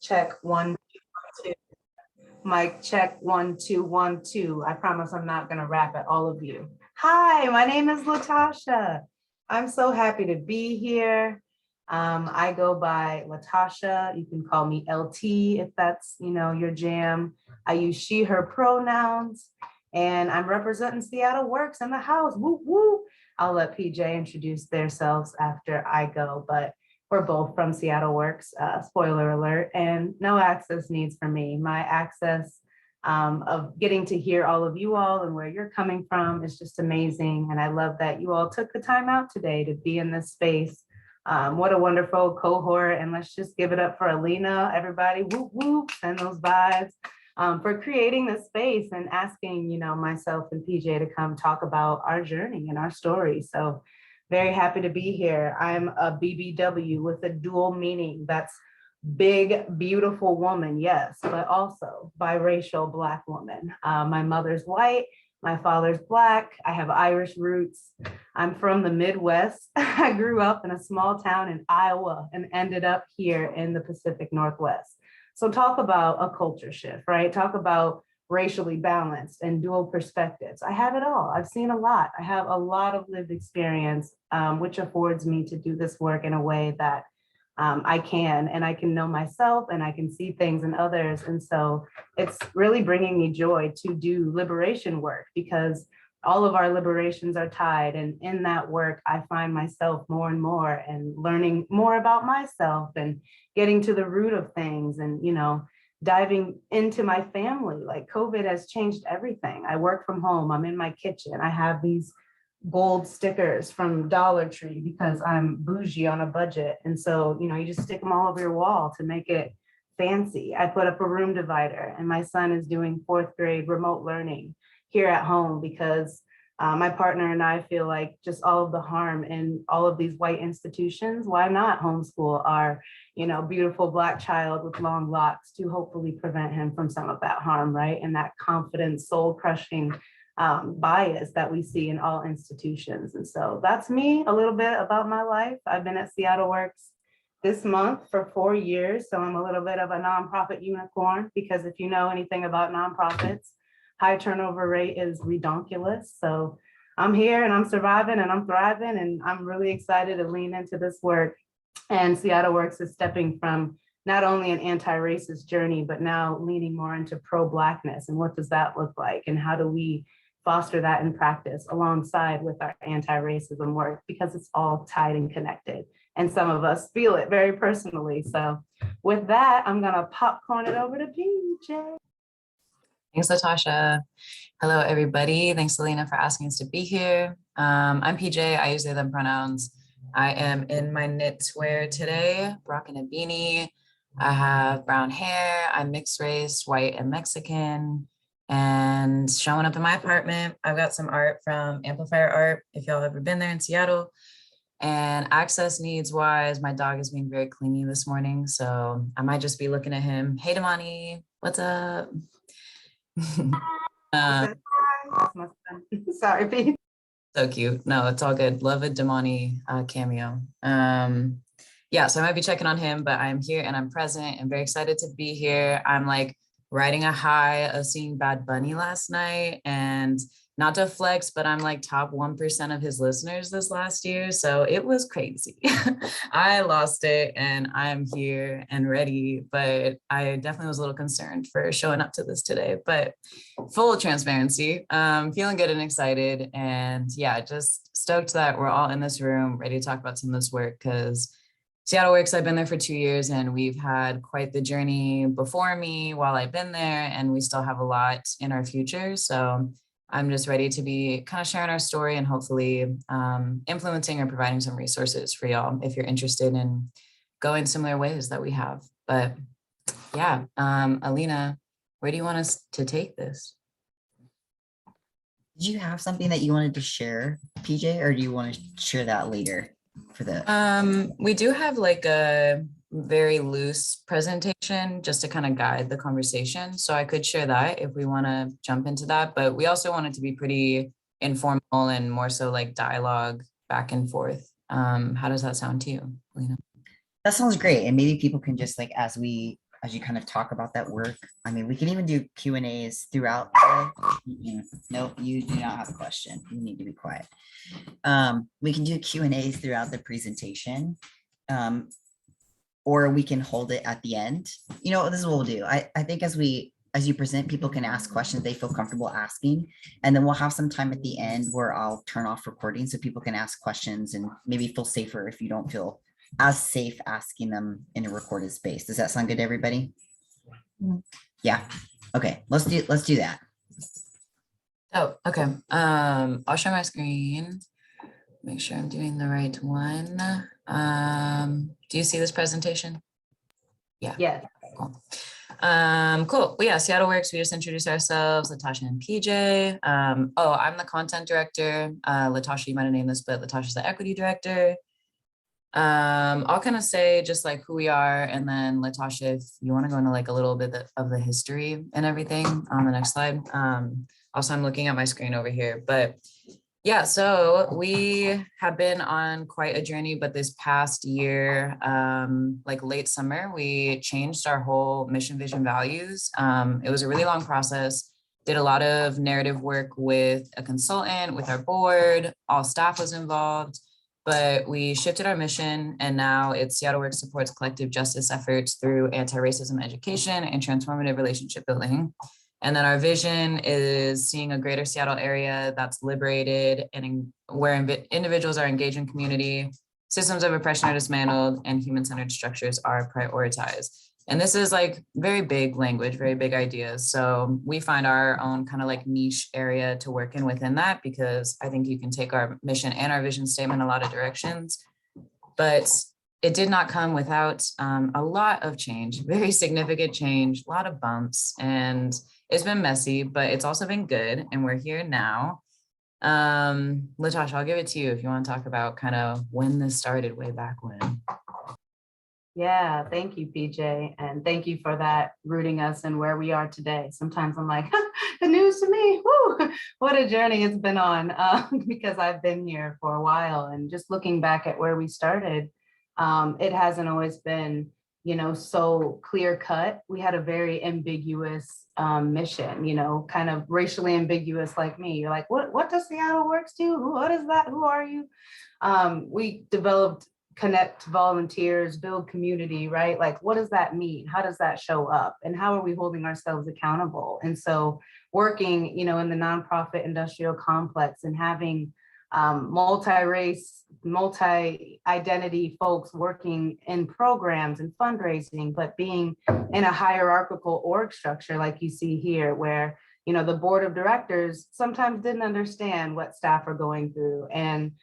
check 1 2 1 2. Mic check 1 2 1 2. I promise I'm not gonna rap at all of you. Hi, my name is LaTashia. I'm so happy to be here. I go by LaTashia. You can call me LT if that's your jam. I use she, her pronouns, and I'm representing Seattle Works in the house. Woo woo. I'll let PJ introduce themselves after I go, but we're both from Seattle Works, spoiler alert, and no access needs for me. My access of getting to hear all of you all and where you're coming from is just amazing. And I love that you all took the time out today to be in this space. What a wonderful cohort. And let's just give it up for Alina, everybody, whoop, whoop, send those vibes for creating this space and asking, myself and PJ to come talk about our journey and our story. So very happy to be here. I'm a BBW with a dual meaning. That's big, beautiful woman, yes, but also biracial Black woman. My mother's white, my father's Black. I have Irish roots. I'm from the Midwest. I grew up in a small town in Iowa and ended up here in the Pacific Northwest. So talk about a culture shift, right? Talk about racially balanced and dual perspectives. I have it all. I've seen a lot. I have a lot of lived experience, which affords me to do this work in a way that I can know myself and I can see things in others. And so it's really bringing me joy to do liberation work because all of our liberations are tied. And in that work, I find myself more and more and learning more about myself and getting to the root of things and, diving into my family. Like COVID has changed everything. I work from home. I'm in my kitchen. I have these gold stickers from Dollar Tree because I'm bougie on a budget. And so, you just stick them all over your wall to make it fancy. I put up a room divider and my son is doing 4th grade remote learning here at home because my partner and I feel like just all of the harm in all of these white institutions, why not homeschool our, beautiful Black child with long locks to hopefully prevent him from some of that harm, right? And that confident, soul crushing bias that we see in all institutions. And so that's me, a little bit about my life. I've been at Seattle Works this month for 4 years. So I'm a little bit of a nonprofit unicorn because if you know anything about nonprofits, high turnover rate is redonkulous. So I'm here and I'm surviving and I'm thriving and I'm really excited to lean into this work. And Seattle Works is stepping from not only an anti-racist journey, but now leaning more into pro-Blackness. And what does that look like? And how do we foster that in practice alongside with our anti-racism work? Because it's all tied and connected. And some of us feel it very personally. So with that, I'm gonna popcorn it over to PJ. Thanks, LaTashia. Hello, everybody. Thanks, Selena, for asking us to be here. I'm PJ. I use they, them pronouns. I am in my knitwear today, rocking a beanie. I have brown hair. I'm mixed race, white and Mexican, and showing up in my apartment. I've got some art from Amplifier Art, if y'all ever been there in Seattle. And access needs wise, my dog is being very clingy this morning, so I might just be looking at him. Hey, Damani, what's up? Sorry, Pete. So cute. No, it's all good. Love a Damani cameo. Yeah, so I might be checking on him, but I'm here and I'm present and very excited to be here. I'm like riding a high of seeing Bad Bunny last night, and not to flex, but I'm like top 1% of his listeners this last year. So it was crazy. I lost it and I'm here and ready, but I definitely was a little concerned for showing up to this today, but full transparency, feeling good and excited. And yeah, just stoked that we're all in this room ready to talk about some of this work because Seattle Works, I've been there for 2 years and we've had quite the journey before me while I've been there, and we still have a lot in our future. So I'm just ready to be kind of sharing our story and hopefully influencing or providing some resources for y'all if you're interested in going similar ways that we have. But yeah, Alina, where do you want us to take this? Did you have something that you wanted to share, PJ, or do you want to share that later for the? We do have like a very loose presentation just to kind of guide the conversation. So I could share that if we want to jump into that, but we also want it to be pretty informal and more so like dialogue back and forth. How does that sound to you, Lena? That sounds great. And maybe people can just like, as we as you kind of talk about that work. I mean, we can even do Q&As throughout. Nope, you do not have a question. You need to be quiet. We can do Q&As throughout the presentation. Or we can hold it at the end. You know, this is what we'll do. I think as you present, people can ask questions they feel comfortable asking. And then we'll have some time at the end where I'll turn off recording so people can ask questions and maybe feel safer if you don't feel as safe asking them in a recorded space. Does that sound good to everybody? Yeah. Okay, let's do that. Oh, okay. I'll share my screen. Make sure I'm doing the right one. Do you see this presentation? Yeah. Yes. Cool. Cool. Well, yeah, Seattle Works. We just introduced ourselves, LaTashia and PJ. Oh, I'm the content director. LaTashia, you might have named this, but LaTashia's the equity director. I'll kind of say just like who we are, and then LaTashia, if you want to go into like a little bit of the history and everything on the next slide. Also, I'm looking at my screen over here, but yeah, so we have been on quite a journey, but this past year, like late summer, we changed our whole mission, vision, values. It was a really long process, did a lot of narrative work with a consultant, with our board, all staff was involved, but we shifted our mission, and now it's Seattle Works supports collective justice efforts through anti-racism education and transformative relationship building. And then our vision is seeing a greater Seattle area that's liberated and where individuals are engaged in community, systems of oppression are dismantled, and human-centered structures are prioritized. And this is like very big language, very big ideas. So we find our own kind of like niche area to work in within that, because I think you can take our mission and our vision statement a lot of directions. But it did not come without a lot of change, very significant change, a lot of bumps, and it's been messy, but it's also been good. And we're here now. LaTashia, I'll give it to you if you want to talk about kind of when this started way back when. Yeah, thank you, PJ. And thank you for that, rooting us in where we are today. Sometimes I'm like, the news to me, whoo, what a journey it's been on, because I've been here for a while. And just looking back at where we started, it hasn't always been, you know, so clear cut. We had a very ambiguous mission, you know, kind of racially ambiguous like me. You're like, what does Seattle Works do? What is that? Who are you? We developed connect volunteers, build community, right? Like, what does that mean? How does that show up? And how are we holding ourselves accountable? And so working, you know, in the nonprofit industrial complex and having multi-race, multi-identity folks working in programs and fundraising, but being in a hierarchical org structure like you see here, where, you know, the board of directors sometimes didn't understand what staff are going through. And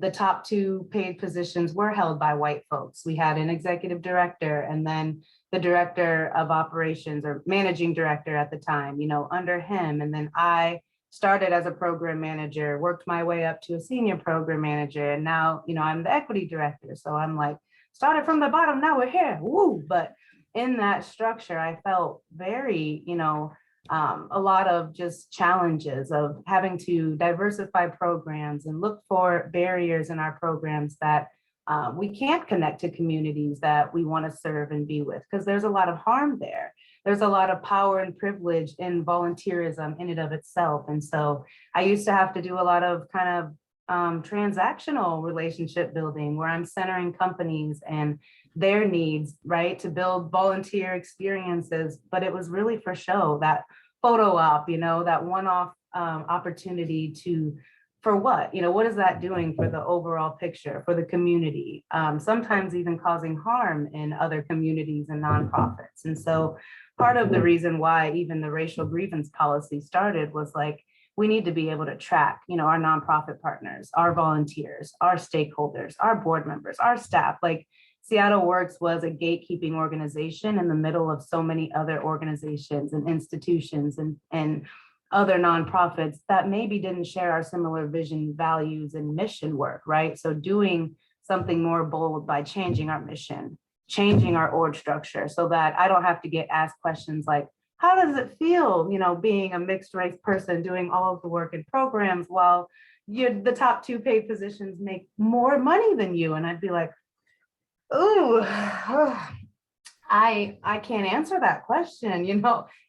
the top two paid positions were held by white folks. We had an executive director and then the director of operations or managing director at the time, you know, under him. And then I started as a program manager, worked my way up to a senior program manager. And now, you know, I'm the equity director. So I'm like, started from the bottom, now we're here, woo. But in that structure, I felt very, you know, a lot of just challenges of having to diversify programs and look for barriers in our programs that we can't connect to communities that we want to serve and be with, because there's a lot of harm there. There's a lot of power and privilege in volunteerism in and of itself. And so I used to have to do a lot of kind of transactional relationship building where I'm centering companies and their needs, right, to build volunteer experiences. But it was really for show, that photo op, you know, that one-off opportunity to, for what, you know, what is that doing for the overall picture, for the community, sometimes even causing harm in other communities and nonprofits. And so part of the reason why even the racial grievance policy started was like, we need to be able to track, you know, our nonprofit partners, our volunteers, our stakeholders, our board members, our staff. Like, Seattle Works was a gatekeeping organization in the middle of so many other organizations and institutions and other nonprofits that maybe didn't share our similar vision, values, and mission work, right? So doing something more bold by changing our mission, changing our org structure so that I don't have to get asked questions like, how does it feel, you know, being a mixed race person doing all of the work in programs while the top two paid positions make more money than you? And I'd be like, ooh, I I can't answer that question.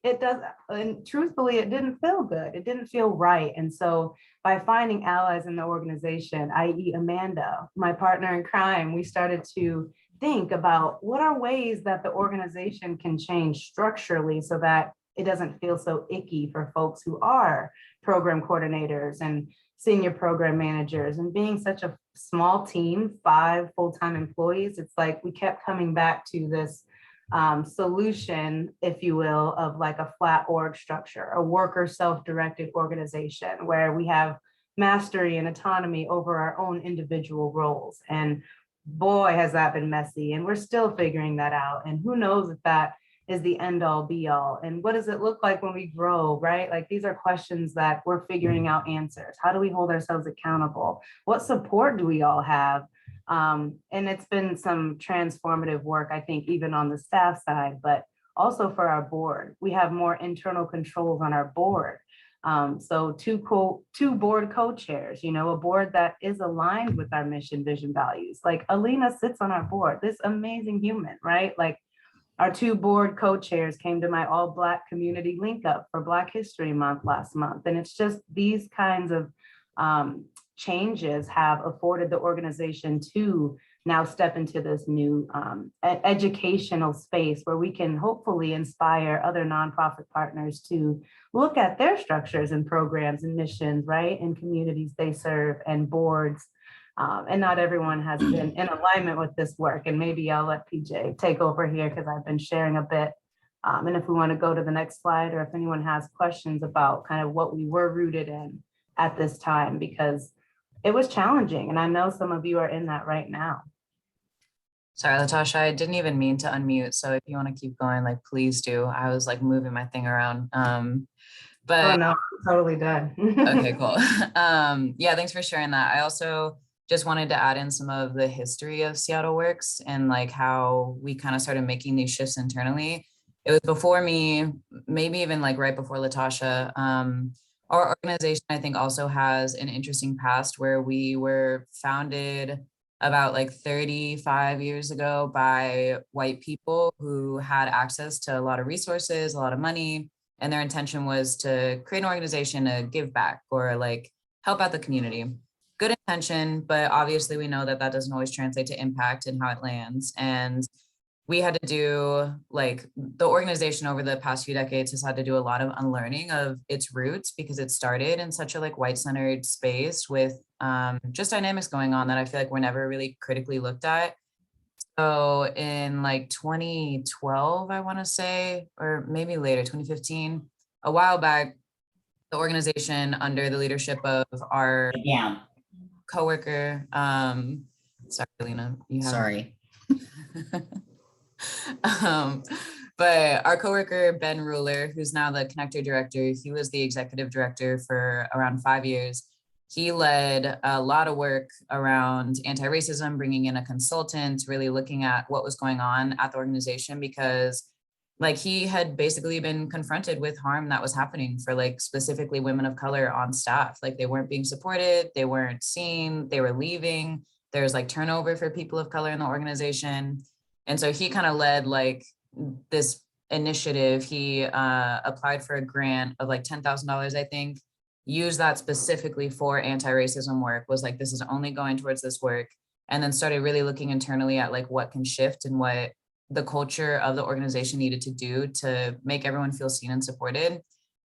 It does, and truthfully, it didn't feel good. It didn't feel right. And so by finding allies in the organization, i.e. Amanda, my partner in crime, we started to think about what are ways that the organization can change structurally so that it doesn't feel so icky for folks who are program coordinators and senior program managers. And being such a small team, 5 full-time employees, it's like we kept coming back to this solution, if you will, of like a flat org structure, a worker self-directed organization where we have mastery and autonomy over our own individual roles. And boy, has that been messy. And we're still figuring that out. And who knows if that is the end all be all. And what does it look like when we grow, right? Like these are questions that we're figuring out answers. How do we hold ourselves accountable? What support do we all have? And it's been some transformative work, I think, even on the staff side, but also for our board. We have more internal controls on our board. So two board co-chairs, a board that is aligned with our mission, vision, values. Like Alina sits on our board, this amazing human, right? Like our 2 board co-chairs came to my all Black community link up for Black History Month last month. And it's just these kinds of changes have afforded the organization to now step into this new educational space where we can hopefully inspire other nonprofit partners to look at their structures and programs and missions, right, in communities they serve and boards. And not everyone has been in alignment with this work. And maybe I'll let PJ take over here because I've been sharing a bit. And if we want to go to the next slide, or if anyone has questions about kind of what we were rooted in at this time, because it was challenging. And I know some of you are in that right now. Sorry, LaTashia, I didn't even mean to unmute. So if you want to keep going, like, please do. I was like moving my thing around. But oh no, I'm totally done. Okay, cool. Yeah, thanks for sharing that. I also just wanted to add in some of the history of Seattle Works and like how we kind of started making these shifts internally. It was before me, maybe even like right before LaTashia. Our organization, I think, also has an interesting past where we were founded about like 35 years ago by white people who had access to a lot of resources, a lot of money, and their intention was to create an organization to give back or like help out the community. Good intention, but obviously we know that that doesn't always translate to impact and how it lands. And we had to do, like, the organization over the past few decades has had to do a lot of unlearning of its roots because it started in such a like white-centered space with just dynamics going on that I feel like were never really critically looked at. So in like 2012, I want to say, or maybe later, 2015, a while back, the organization under the leadership of our coworker, sorry, Alina, you have Sorry. But our coworker, Ben Ruler, who's now the connector director, he was the executive director for around 5 years. He led a lot of work around anti-racism, bringing in a consultant, really looking at what was going on at the organization, because like he had basically been confronted with harm that was happening for like specifically women of color on staff. Like they weren't being supported, they weren't seen, they were leaving. There was like turnover for people of color in the organization. And so he kind of led like this initiative. He applied for a grant of like $10,000, I think, used that specifically for anti-racism work, was like, this is only going towards this work. And then started really looking internally at like what can shift and what the culture of the organization needed to do to make everyone feel seen and supported.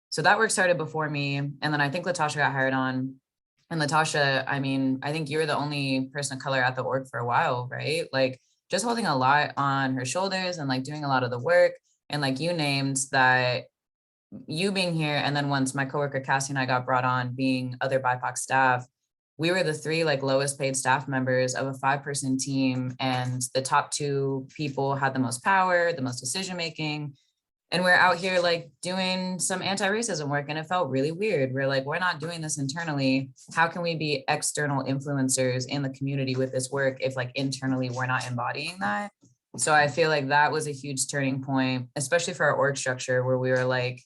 So that work started before me. And then I think LaTashia got hired on. And LaTashia, I mean, I think you were the only person of color at the org for a while, right? Like just holding a lot on her shoulders and like doing a lot of the work. And like you named that, you being here, and then once my coworker Cassie and I got brought on being other BIPOC staff, we were the 3 like lowest paid staff members of a 5-person team, and the top 2 people had the most power, the most decision making, and we're out here like doing some anti-racism work, and it felt really weird. We're like, we're not doing this internally. How can we be external influencers in the community with this work if like internally we're not embodying that? So I feel like that was a huge turning point, especially for our org structure, where we were like,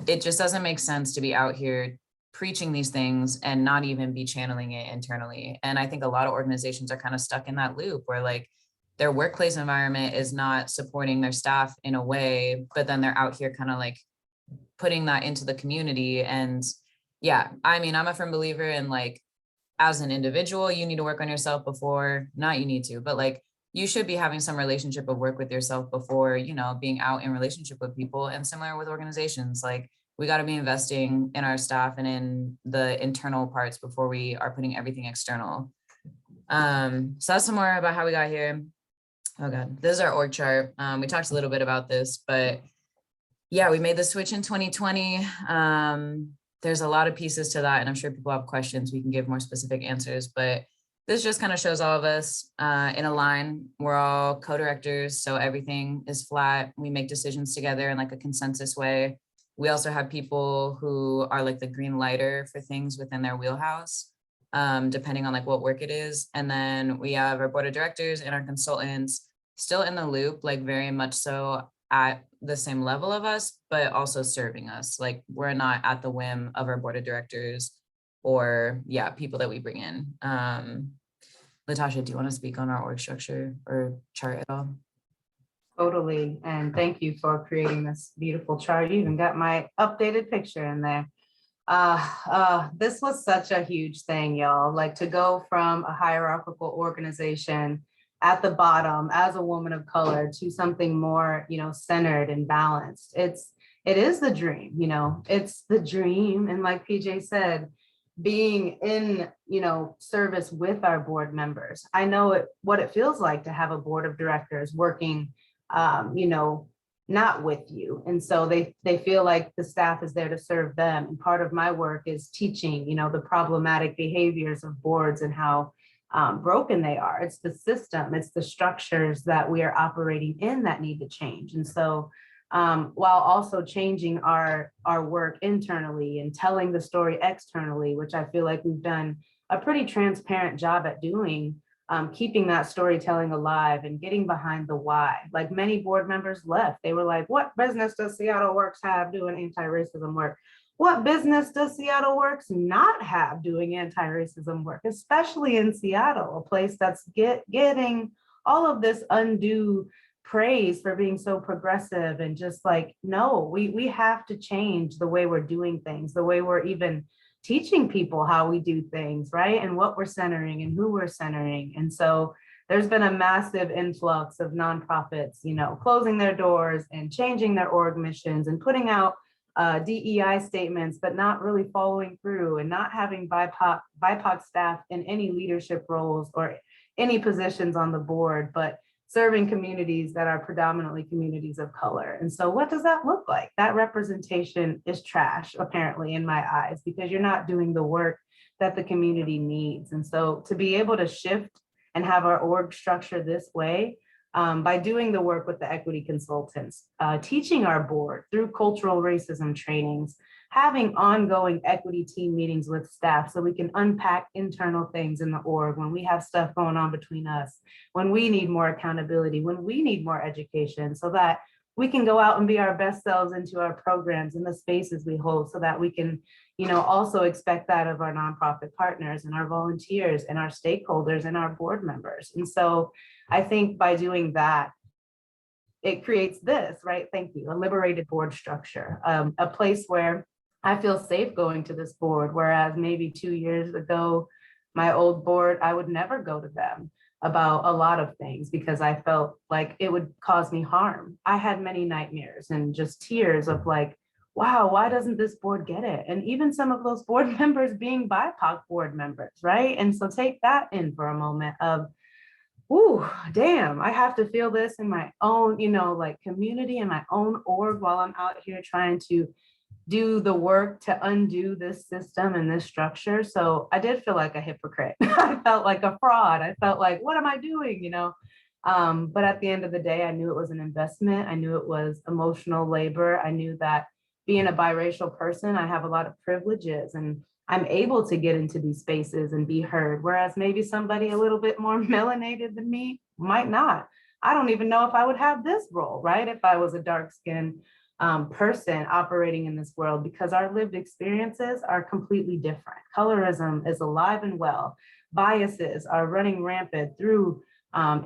it just doesn't make sense to be out here preaching these things and not even be channeling it internally. And I think a lot of organizations are kind of stuck in that loop where like, their workplace environment is not supporting their staff in a way, but then they're out here kind of like putting that into the community. And yeah, I mean, I'm a firm believer in like, as an individual, you need to work on yourself before, not you need to, but like you should be having some relationship of work with yourself before, you know, being out in relationship with people. And similar with organizations, like we got to be investing in our staff and in the internal parts before we are putting everything external. So that's some more about how we got here. Oh God, this is our org chart. We talked a little bit about this, but yeah, we made the switch in 2020. There's a lot of pieces to that, and I'm sure people have questions. We can give more specific answers, but this just kind of shows all of us in a line. We're all co-directors, so everything is flat. We make decisions together in like a consensus way. We also have people who are like the green lighter for things within their wheelhouse, depending on like what work it is. And then we have our board of directors and our consultants still in the loop, like very much so at the same level of us, but also serving us. Like we're not at the whim of our board of directors or people that we bring in. LaTashia, do you want to speak on our org structure or chart at all? Totally. And thank you for creating this beautiful chart. You even got my updated picture in there. This was such a huge thing, y'all. Like to go from a hierarchical organization at the bottom as a woman of color to something more, you know, centered and balanced. It is the dream, you know, it's the dream. And like PJ said, being in, you know, service with our board members. I know what it feels like to have a board of directors working, you know, not with you. And so they feel like the staff is there to serve them. And part of my work is teaching, you know, the problematic behaviors of boards and how broken they are. It's the system, it's the structures that we are operating in that need to change. And so while also changing our work internally and telling the story externally, which I feel like we've done a pretty transparent job at doing, keeping that storytelling alive and getting behind the why. Like many board members left, they were like, what business does Seattle Works have doing anti-racism work? What business does Seattle Works not have doing anti-racism work, especially in Seattle, a place that's getting all of this undue praise for being so progressive and just like, no, we have to change the way we're doing things, the way we're even teaching people how we do things, right? And what we're centering and who we're centering. And so there's been a massive influx of nonprofits, you know, closing their doors and changing their org missions and putting out DEI statements, but not really following through and not having BIPOC staff in any leadership roles or any positions on the board, but serving communities that are predominantly communities of color. And so what does that look like? That representation is trash, apparently, in my eyes, because you're not doing the work that the community needs. And so to be able to shift and have our org structure this way, by doing the work with the equity consultants, teaching our board through cultural racism trainings, having ongoing equity team meetings with staff so we can unpack internal things in the org when we have stuff going on between us, when we need more accountability, when we need more education, so that we can go out and be our best selves into our programs and the spaces we hold, so that we can, you know, also expect that of our nonprofit partners and our volunteers and our stakeholders and our board members. And so I think by doing that, it creates this, right? Thank you, a liberated board structure, a place where I feel safe going to this board, whereas maybe 2 years ago, my old board, I would never go to them about a lot of things because I felt like it would cause me harm. I had many nightmares and just tears of like, wow, why doesn't this board get it? And even some of those board members being BIPOC board members, right? And so take that in for a moment of, ooh, damn, I have to feel this in my own, you know, like community and my own org while I'm out here trying to do the work to undo this system and this structure. So I did feel like a hypocrite. I felt like a fraud. I felt like, what am I doing, you know? But at the end of the day, I knew it was an investment. I knew it was emotional labor. I knew that being a biracial person, I have a lot of privileges and I'm able to get into these spaces and be heard. Whereas maybe somebody a little bit more melanated than me might not. I don't even know if I would have this role, right? If I was a dark-skinned person operating in this world, because our lived experiences are completely different. Colorism is alive and well. Biases are running rampant through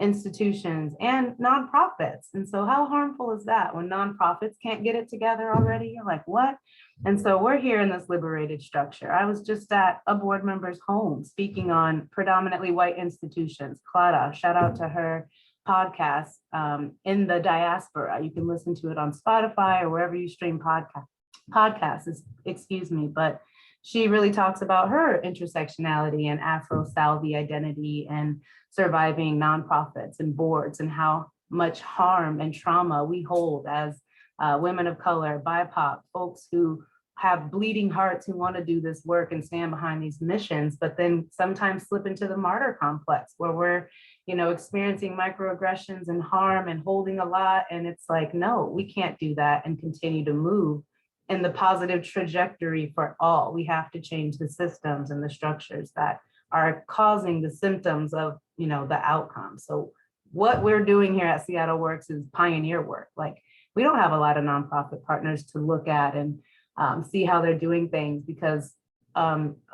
institutions and nonprofits. And so how harmful is that when nonprofits can't get it together already? You're like, what? And so we're here in this liberated structure. I was just at a board member's home speaking on predominantly white institutions. Clara, shout out to her podcast, in the diaspora. You can listen to it on Spotify or wherever you stream podcasts, excuse me. But she really talks about her intersectionality and Afro-Salvi identity and surviving nonprofits and boards and how much harm and trauma we hold as women of color, BIPOC, folks who have bleeding hearts who want to do this work and stand behind these missions, but then sometimes slip into the martyr complex where we're, experiencing microaggressions and harm and holding a lot. And it's like, no, we can't do that and continue to move in the positive trajectory for all. We have to change the systems and the structures that are causing the symptoms of, the outcome. So what we're doing here at Seattle Works is pioneer work. Like, we don't have a lot of nonprofit partners to look at and see how they're doing things because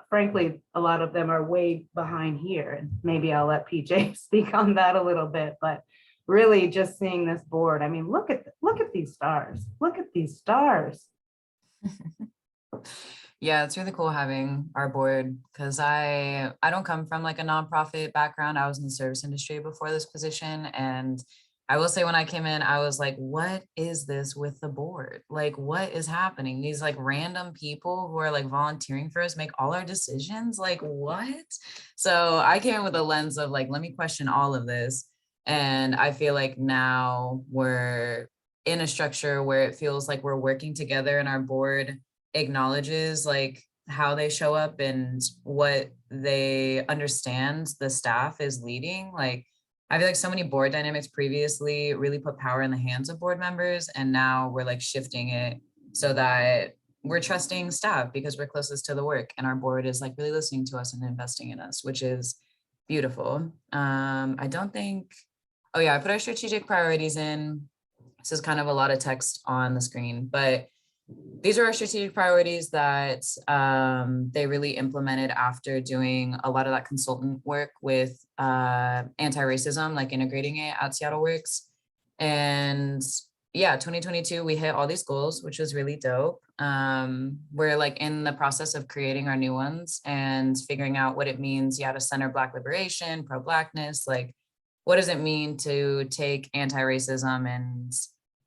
frankly, a lot of them are way behind here. And maybe I'll let PJ speak on that a little bit, but really just seeing this board. I mean, look at these stars. Look at these stars. Yeah, it's really cool having our board because I don't come from like a nonprofit background. I was in the service industry before this position. And I will say when I came in, I was like, what is this with the board? Like, what is happening? These like random people who are like volunteering for us make all our decisions. Like, what? So I came in with a lens of like, let me question all of this. And I feel like now we're in a structure where it feels like we're working together and our board acknowledges like how they show up and what they understand the staff is leading. Like, I feel like so many board dynamics previously really put power in the hands of board members. And now we're like shifting it so that we're trusting staff because we're closest to the work and our board is like really listening to us and investing in us, which is beautiful. I don't think, oh yeah, I put our strategic priorities in. This is kind of a lot of text on the screen, but these are our strategic priorities that they really implemented after doing a lot of that consultant work with anti-racism, like integrating it at Seattle Works. And yeah, 2022, we hit all these goals, which was really dope. We're like in the process of creating our new ones and figuring out what it means, to center Black liberation, pro-Blackness, like what does it mean to take anti-racism and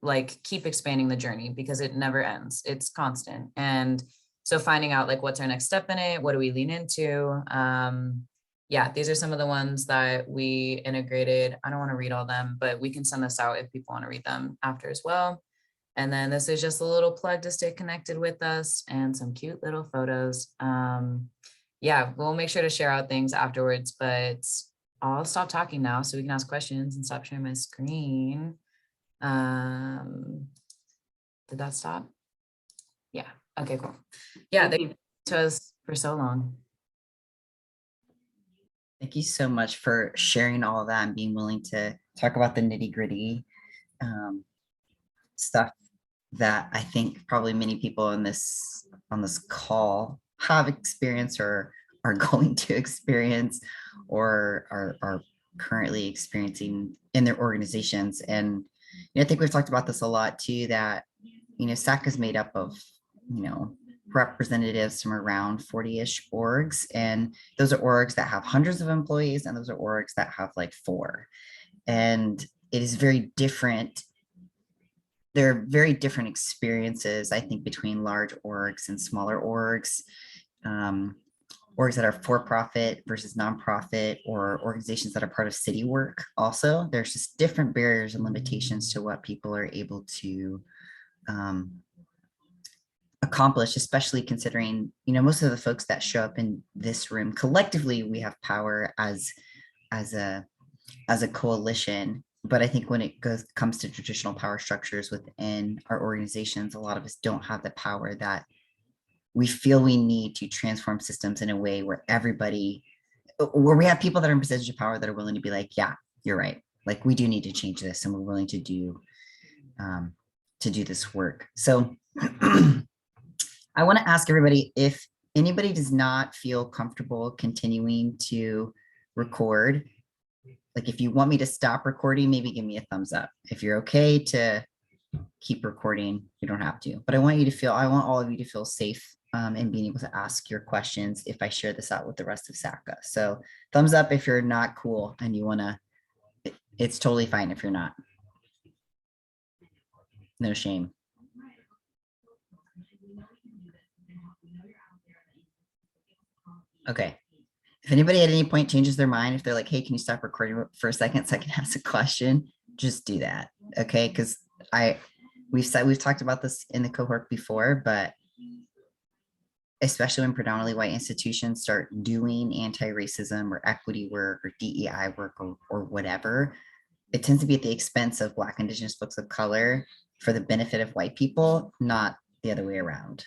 like keep expanding the journey because it never ends. It's constant. And so finding out like what's our next step in it, what do we lean into? Yeah, these are some of the ones that we integrated. I don't want to read all them, but we can send this out if people want to read them after as well. And then this is just a little plug to stay connected with us and some cute little photos. Yeah, we'll make sure to share out things afterwards, but I'll stop talking now so we can ask questions and stop sharing my screen. Did that stop? Yeah. Okay, cool. Yeah, thank you to us for so long. Thank you so much for sharing all of that and being willing to talk about the nitty-gritty stuff that I think probably many people on this call have experienced or are going to experience or are currently experiencing in their organizations. And I think we've talked about this a lot too, that, SAC is made up of, representatives from around 40-ish orgs. And those are orgs that have hundreds of employees, and those are orgs that have like 4. And it is very different. There are very different experiences, I think, between large orgs and smaller orgs. Orgs that are for-profit versus nonprofit, or organizations that are part of city work. Also, there's just different barriers and limitations to what people are able to accomplish, especially considering, most of the folks that show up in this room, collectively, we have power as a coalition. But I think when it comes to traditional power structures within our organizations, a lot of us don't have the power that we feel we need to transform systems in a way where where we have people that are in positions of power that are willing to be like, yeah, you're right. Like, we do need to change this, and we're willing to do this work. So I want to ask everybody, if anybody does not feel comfortable continuing to record, Like if you want me to stop recording, maybe give me a thumbs up. If you're okay to keep recording, you don't have to. But I want all of you to feel safe in being able to ask your questions if I share this out with the rest of SACA. So thumbs up if you're not cool and you want to, it's totally fine if you're not. No shame. Okay. If anybody at any point changes their mind, if they're like, hey, can you stop recording for a second so I can ask a question? Just do that. Okay. Because we've talked about this in the cohort before, but especially when predominantly white institutions start doing anti-racism or equity work or DEI work or whatever, it tends to be at the expense of Black, Indigenous folks of color for the benefit of white people, not the other way around,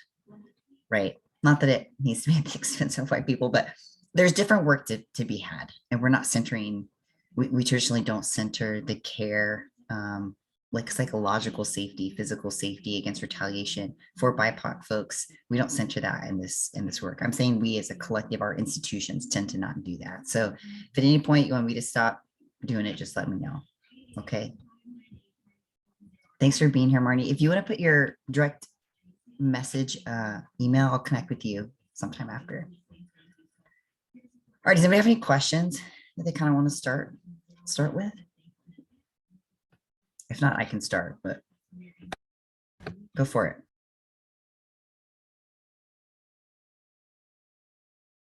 right? Not that it needs to be at the expense of white people, but there's different work to be had. And we're not centering, we traditionally don't center the care, like psychological safety, physical safety against retaliation for BIPOC folks. We don't center that in this work. I'm saying we as a collective, our institutions tend to not do that. So if at any point you want me to stop doing it, just let me know. Okay. Thanks for being here, Marnie. If you want to put your direct message email, I'll connect with you sometime after. All right, does anybody have any questions that they kind of want to start with? If not, I can start, but go for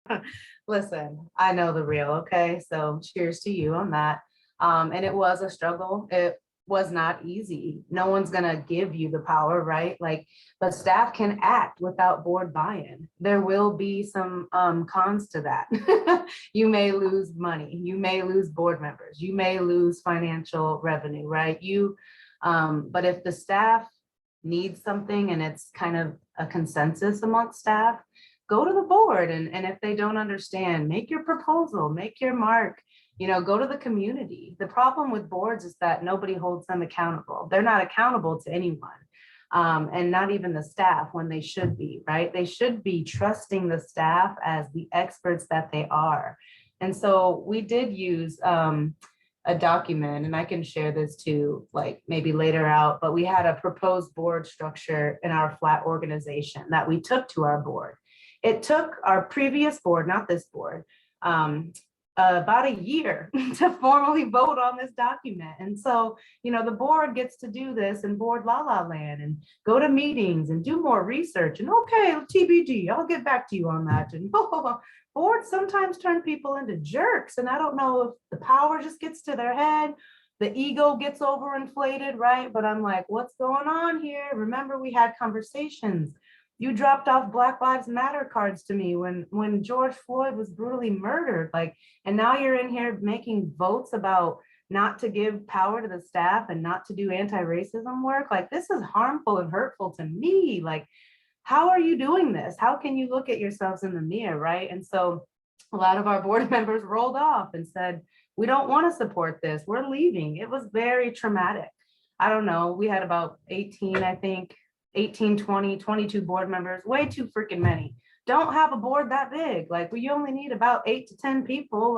it. Listen, I know the real, okay? So cheers to you on that. And it was a struggle. It was not easy. No one's gonna give you the power, right? Like, but staff can act without board buy-in. There will be some cons to that. You may lose money, you may lose board members, you may lose financial revenue, right? But if the staff needs something and it's kind of a consensus amongst staff, go to the board. And if they don't understand, make your proposal, make your mark. Go to the community. The problem with boards is that nobody holds them accountable. They're not accountable to anyone, and not even the staff when they should be, right? They should be trusting the staff as the experts that they are. And so we did use a document, and I can share this too, like maybe later out, but we had a proposed board structure in our flat organization that we took to our board. It took our previous board, not this board, about a year to formally vote on this document. And so, the board gets to do this in board la la land and go to meetings and do more research and okay, TBD, I'll get back to you on that. And boards sometimes turn people into jerks. And I don't know if the power just gets to their head, the ego gets overinflated, right? But I'm like, what's going on here? Remember, we had conversations. You dropped off Black Lives Matter cards to me when George Floyd was brutally murdered. And now you're in here making votes about not to give power to the staff and not to do anti-racism work. This is harmful and hurtful to me. How are you doing this? How can you look at yourselves in the mirror, right? And so a lot of our board members rolled off and said, we don't want to support this. We're leaving. It was very traumatic. I don't know. We had about 18, I think, 18, 20, 22 board members, way too freaking many. Don't have a board that big. We only need about 8 to 10 people.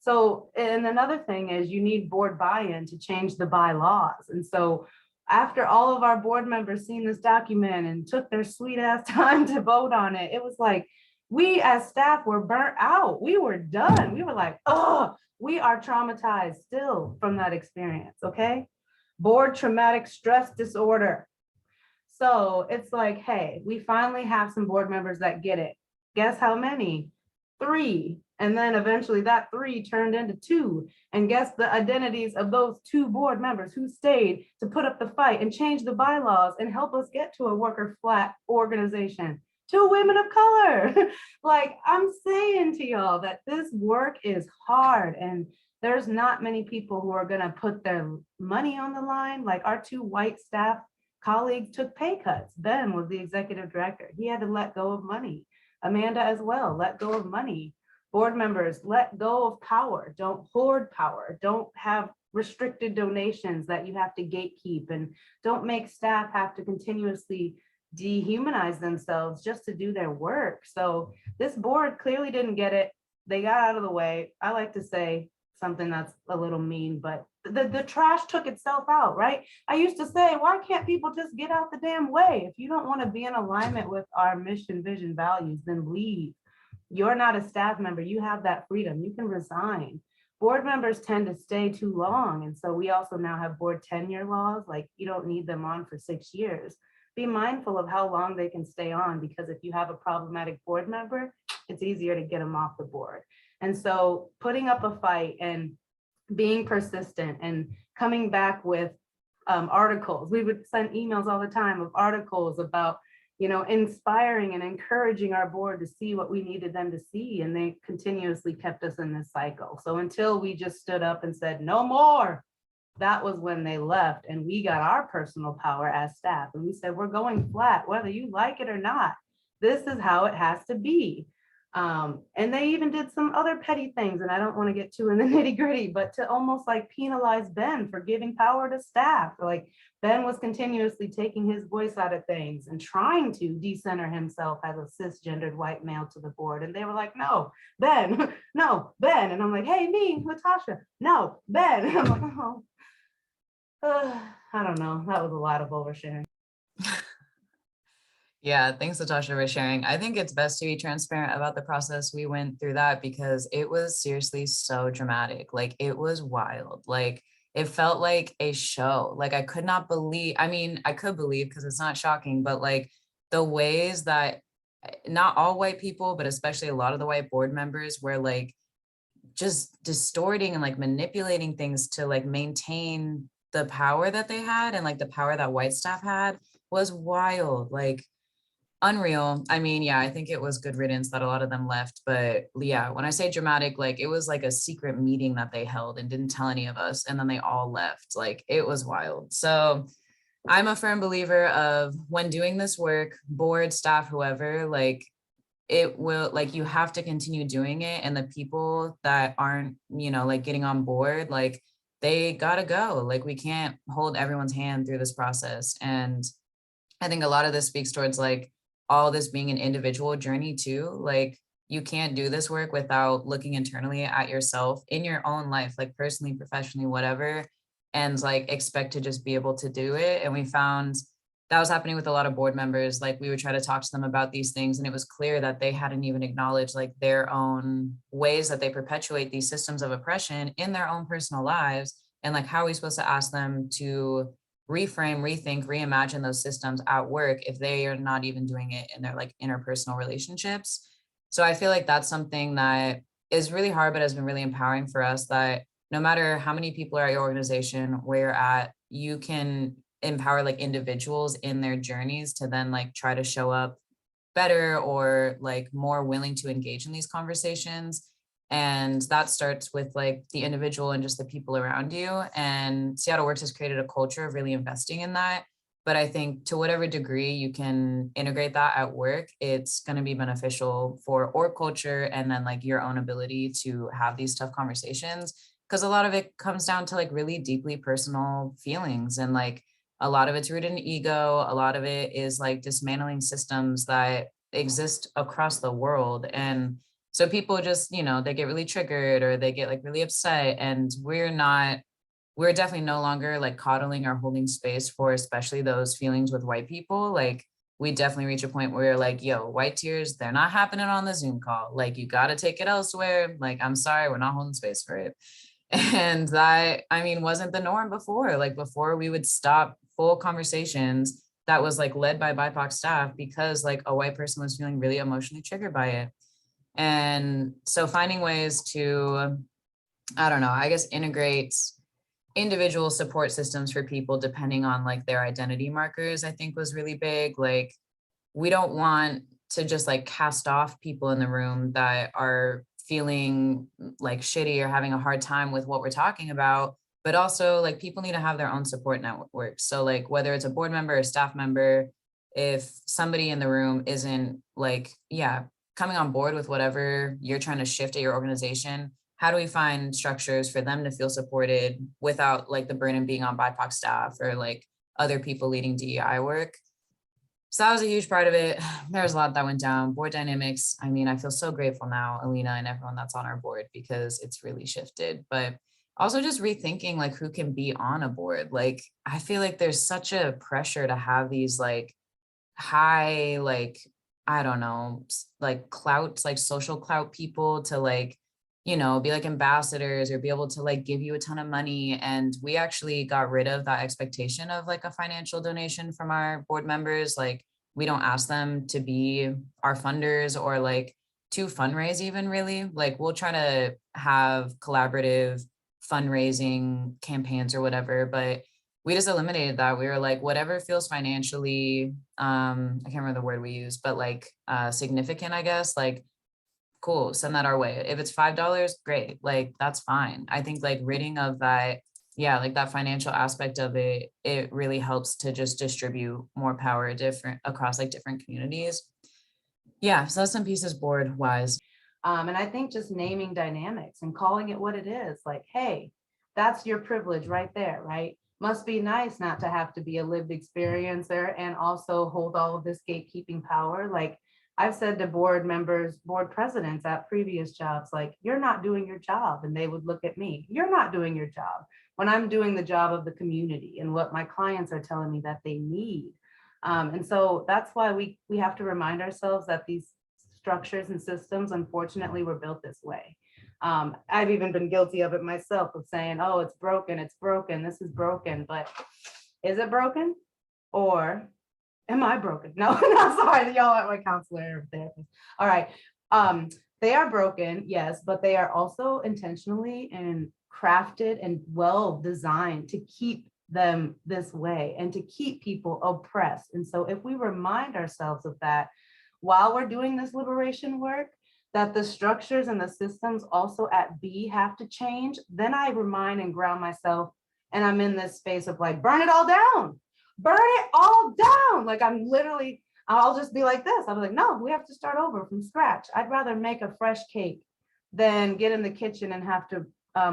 So, and another thing is you need board buy-in to change the bylaws. And so after all of our board members seen this document and took their sweet ass time to vote on it, it was like, we as staff were burnt out. We were done. We were like, oh, we are traumatized still from that experience, okay? Board traumatic stress disorder. So it's like, hey, we finally have some board members that get it. Guess how many? 3. And then eventually that 3 turned into 2. And guess the identities of those 2 board members who stayed to put up the fight and change the bylaws and help us get to a worker flat organization. 2 women of color. I'm saying to y'all that this work is hard and there's not many people who are gonna put their money on the line. Our 2 white staff colleagues took pay cuts. Ben was the executive director. He had to let go of money. Amanda as well, let go of money. Board members, let go of power. Don't hoard power. Don't have restricted donations that you have to gatekeep, and don't make staff have to continuously dehumanize themselves just to do their work. So this board clearly didn't get it. They got out of the way. I like to say something that's a little mean, but the trash took itself out, right? I used to say, why can't people just get out the damn way? If you don't want to be in alignment with our mission, vision, values, then leave. You're not a staff member. You have that freedom. You can resign. Board members tend to stay too long. And so we also now have board tenure laws, like you don't need them on for 6 years. Be mindful of how long they can stay on, because if you have a problematic board member, it's easier to get them off the board. And so putting up a fight and being persistent and coming back with articles. We would send emails all the time of articles about, inspiring and encouraging our board to see what we needed them to see. And they continuously kept us in this cycle. So until we just stood up and said, no more, that was when they left, and we got our personal power as staff. And we said, we're going flat, whether you like it or not. This is how it has to be. And they even did some other petty things, and I don't want to get too in the nitty gritty, but to almost like penalize Ben for giving power to staff. Like Ben was continuously taking his voice out of things and trying to decenter himself as a cisgendered white male to the board. And they were like, no, Ben, no, Ben. And I'm like, hey, me, LaTashia, no, Ben. And I'm like, oh, I don't know. That was a lot of oversharing. Yeah, thanks, LaTashia, for sharing. I think it's best to be transparent about the process. We went through that because it was seriously so dramatic. Like, it was wild. Like, it felt like a show. Like, I could not believe, I mean, I could believe because it's not shocking, but like the ways that not all white people, but especially a lot of the white board members were like just distorting and like manipulating things to like maintain the power that they had, and like the power that white staff had was wild. Like, unreal. I mean, yeah, I think it was good riddance that a lot of them left. But yeah, when I say dramatic, like it was like a secret meeting that they held and didn't tell any of us. And then they all left. Like, it was wild. So I'm a firm believer of when doing this work, board, staff, whoever, like it will, like you have to continue doing it. And the people that aren't, like getting on board, like they gotta go. Like, we can't hold everyone's hand through this process. And I think a lot of this speaks towards like all this being an individual journey too. Like, you can't do this work without looking internally at yourself in your own life, like personally, professionally, whatever, and like expect to just be able to do it. And we found that was happening with a lot of board members. Like, we would try to talk to them about these things, and it was clear that they hadn't even acknowledged like their own ways that they perpetuate these systems of oppression in their own personal lives. And like, how are we supposed to ask them to reframe, rethink, reimagine those systems at work if they are not even doing it in their like interpersonal relationships? So I feel like that's something that is really hard, but has been really empowering for us, that no matter how many people are at your organization, where you're at, you can empower like individuals in their journeys to then like try to show up better or like more willing to engage in these conversations. And that starts with like the individual and just the people around you. And Seattle Works has created a culture of really investing in that. But I think to whatever degree you can integrate that at work, it's going to be beneficial for org culture and then like your own ability to have these tough conversations. Because a lot of it comes down to like really deeply personal feelings, and like a lot of it's rooted in ego. A lot of it is like dismantling systems that exist across the world. And so people just, they get really triggered or they get like really upset, and we're definitely no longer like coddling or holding space for especially those feelings with white people. Like, we definitely reach a point where you're like, yo, white tears, they're not happening on the Zoom call. Like, you got to take it elsewhere. Like, I'm sorry, we're not holding space for it. And that, I mean, wasn't the norm before. Like, before we would stop full conversations that was like led by BIPOC staff because like a white person was feeling really emotionally triggered by it. And so finding ways to, I don't know, I guess integrate individual support systems for people depending on like their identity markers, I think was really big. Like, we don't want to just like cast off people in the room that are feeling like shitty or having a hard time with what we're talking about, but also like people need to have their own support network. So like, whether it's a board member or staff member, if somebody in the room isn't like, coming on board with whatever you're trying to shift at your organization, how do we find structures for them to feel supported without like the burden being on BIPOC staff or like other people leading DEI work? So that was a huge part of it. There was a lot that went down. Board dynamics. I mean, I feel so grateful now, Alina and everyone that's on our board, because it's really shifted. But also just rethinking like who can be on a board. Like, I feel like there's such a pressure to have these like high, like, I don't know, like clout, like social clout people to like, you know, be like ambassadors or be able to like give you a ton of money. And we actually got rid of that expectation of like a financial donation from our board members. Like, we don't ask them to be our funders or like to fundraise even really. Like, we'll try to have collaborative fundraising campaigns or whatever, but we just eliminated that. We were like, whatever feels financially, I can't remember the word we use, but like significant, I guess, like, cool, send that our way. If it's $5, great, like that's fine. I think like ridding of that, yeah, like that financial aspect of it, it really helps to just distribute more power different across like different communities. Yeah, so that's some pieces board wise. And I think just naming dynamics and calling it what it is, like, hey, that's your privilege right there, right? Must be nice not to have to be a lived experiencer and also hold all of this gatekeeping power. Like, I've said to board members, board presidents at previous jobs, like, you're not doing your job. And they would look at me, you're not doing your job, when I'm doing the job of the community and what my clients are telling me that they need. And so that's why we have to remind ourselves that these structures and systems, unfortunately, were built this way. I've even been guilty of it myself, of saying, oh, it's broken, this is broken. But is it broken? Or am I broken? No, no, sorry, y'all aren't my counselor or therapist. All right. They are broken, yes, but they are also intentionally and crafted and well designed to keep them this way and to keep people oppressed. And so if we remind ourselves of that while we're doing this liberation work, that the structures and the systems also at B have to change, then I remind and ground myself, and I'm in this space of like, burn it all down, burn it all down. Like, I'm literally, I'll just be like this. I'm like, no, we have to start over from scratch. I'd rather make a fresh cake than get in the kitchen and have to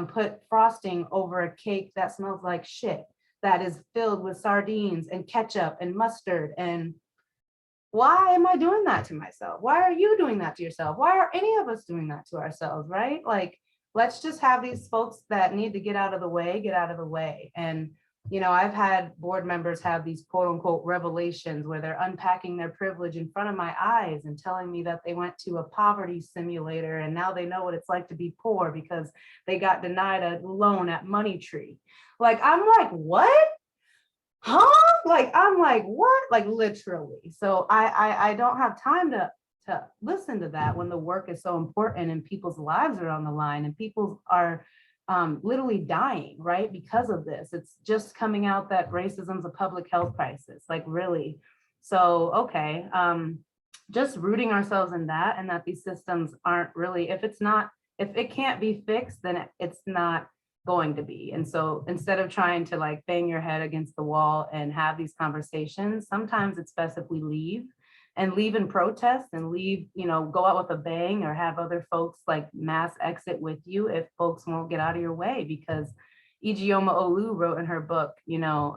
put frosting over a cake that smells like shit, that is filled with sardines and ketchup and mustard. And why am I doing that to myself? Why are you doing that to yourself? Why are any of us doing that to ourselves, right? Like, let's just have these folks that need to get out of the way, get out of the way. And, you know, I've had board members have these quote unquote revelations where they're unpacking their privilege in front of my eyes and telling me that they went to a poverty simulator and now they know what it's like to be poor because they got denied a loan at Money Tree. Like, I'm like, what? Huh? Like, I'm like, what? Like, literally. So I don't have time to listen to that when the work is so important and people's lives are on the line and people are literally dying, right? Because of this. It's just coming out that racism is a public health crisis, like, really. So, okay, just rooting ourselves in that, and that these systems aren't really, if it can't be fixed, then it's not going to be. And so instead of trying to like bang your head against the wall and have these conversations, sometimes it's best if we leave in protest and leave, you know, go out with a bang, or have other folks like mass exit with you if folks won't get out of your way. Because Ijeoma Olu wrote in her book, you know,